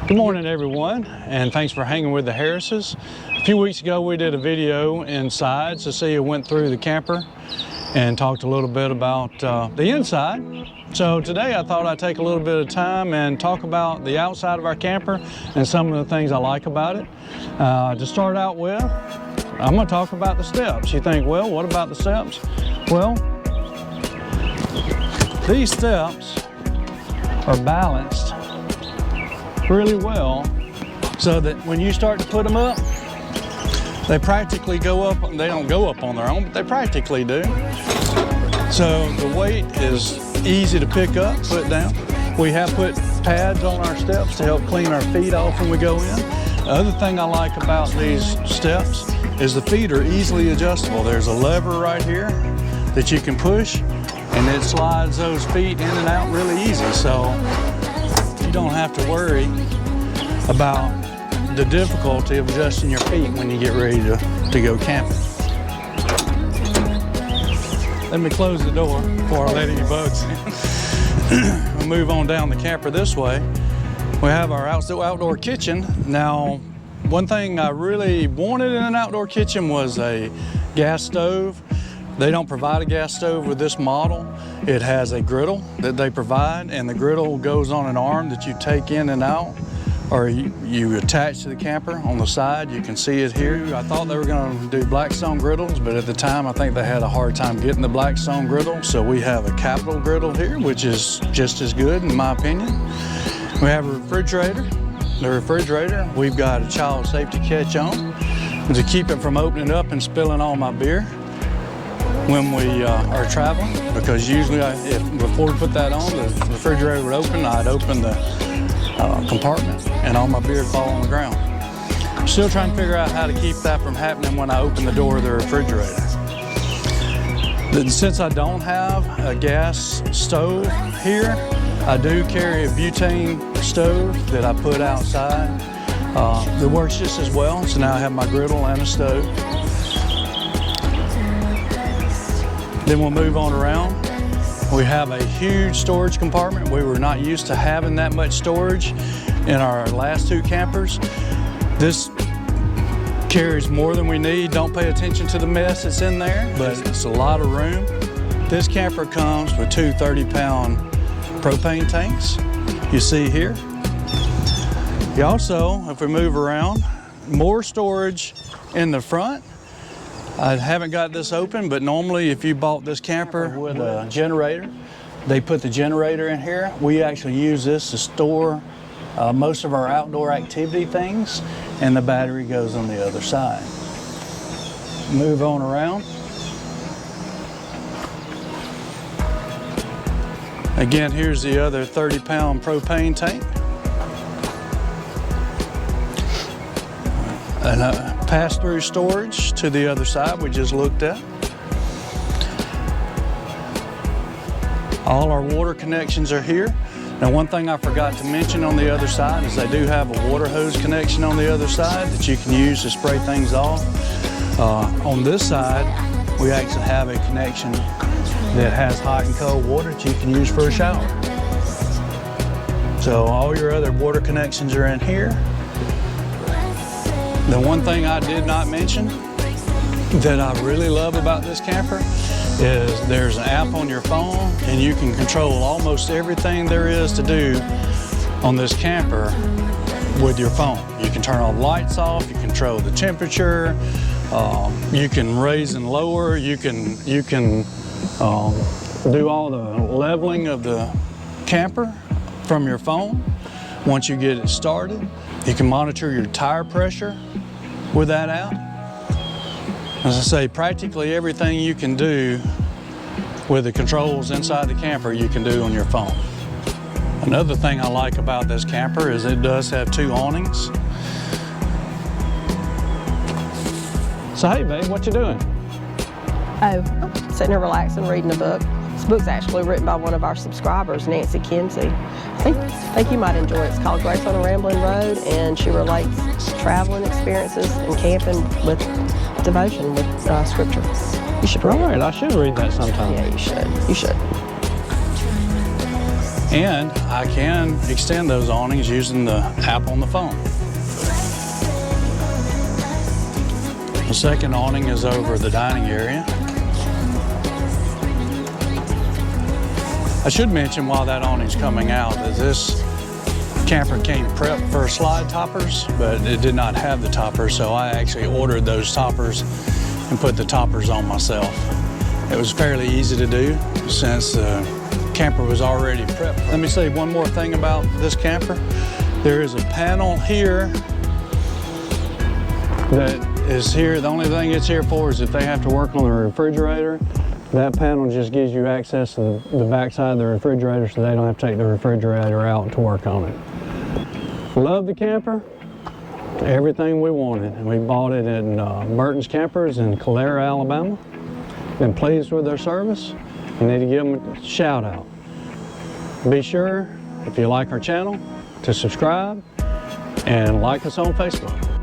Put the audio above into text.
Good morning, everyone, and thanks for hanging with the Harrises. A few weeks ago, we did a video inside. Cecilia went through the camper and talked a little bit about the inside. So today I thought I'd take a little bit of time and talk about the outside of our camper and some of the things I like about it. To start out with, I'm going to talk about the steps. You think, well, what about the steps? Well, these steps are balanced really well so that when you start to put them up, they practically go up. They don't go up on their own, but they practically do. So the weight is easy to pick up, put down. We have put pads on our steps to help clean our feet off when we go in. The other thing I like about these steps is the feet are easily adjustable. There's a lever right here that you can push, and it slides those feet in and out really easy. So you don't have to worry about the difficulty of adjusting your feet when you get ready to go camping. Let me close the door before I let any bugs in. We'll move on down the camper this way. We have our outdoor kitchen. Now, one thing I really wanted in an outdoor kitchen was a gas stove. They don't provide a gas stove with this model. It has a griddle that they provide, and the griddle goes on an arm that you take in and out, or you attach to the camper on the side. You can see it here. I thought they were going to do Blackstone griddles, but at the time I think they had a hard time getting the Blackstone griddle, so we have a Capital griddle here, which is just as good in my opinion. We have a refrigerator. The refrigerator, we've got a child safety catch on to keep it from opening up and spilling all my beer when we are traveling, because usually before we put that on, the refrigerator would open, I'd open the compartment and all my beer would fall on the ground. I'm still trying to figure out how to keep that from happening when I open the door of the refrigerator. Then, since I don't have a gas stove here, I do carry a butane stove that I put outside. That works just as well, so now I have my griddle and a stove. Then we'll move on around. We have a huge storage compartment. We were not used to having that much storage in our last two campers. This carries more than we need. Don't pay attention to the mess that's in there, but it's a lot of room. This camper comes with two 30-pound propane tanks, you see here. You also, if we move around, more storage in the front. I haven't got this open, but normally if you bought this camper with a generator, they put the generator in here. We actually use this to store most of our outdoor activity things, and the battery goes on the other side. Move on around. Again, here's the other 30-pound propane tank. And pass-through storage to the other side we just looked at. All our water connections are here. Now, one thing I forgot to mention on the other side is they do have a water hose connection on the other side that you can use to spray things off. On this side, we actually have a connection that has hot and cold water that you can use for a shower. So all your other water connections are in here. The one thing I did not mention that I really love about this camper is there's an app on your phone, and you can control almost everything there is to do on this camper with your phone. You can turn all the lights off, you control the temperature, you can raise and lower, you can do all the leveling of the camper from your phone once you get it started. You can monitor your tire pressure with that app. As I say, practically everything you can do with the controls inside the camper, you can do on your phone. Another thing I like about this camper is it does have two awnings. So hey babe, what you doing? Oh, sitting here relaxing, reading a book. This book's actually written by one of our subscribers, Nancy Kinsey. I think you might enjoy it. It's called Grace on a Rambling Road, and she relates traveling experiences and camping with devotion, with scripture. You should read it. I should read that sometime. Yeah, you should. You should. And I can extend those awnings using the app on the phone. The second awning is over the dining area. I should mention while that awning's coming out that this camper came prepped for slide toppers, but it did not have the toppers, so I actually ordered those toppers and put the toppers on myself. It was fairly easy to do since the camper was already prepped. Let me say one more thing about this camper. There is a panel here that is here. The only thing it's here for is if they have to work on the refrigerator. That panel just gives you access to the back side of the refrigerator so they don't have to take the refrigerator out to work on it. Love the camper. Everything we wanted. We bought it in Burton's Campers in Calera, Alabama. Been pleased with their service. You need to give them a shout out. Be sure, if you like our channel, to subscribe and like us on Facebook.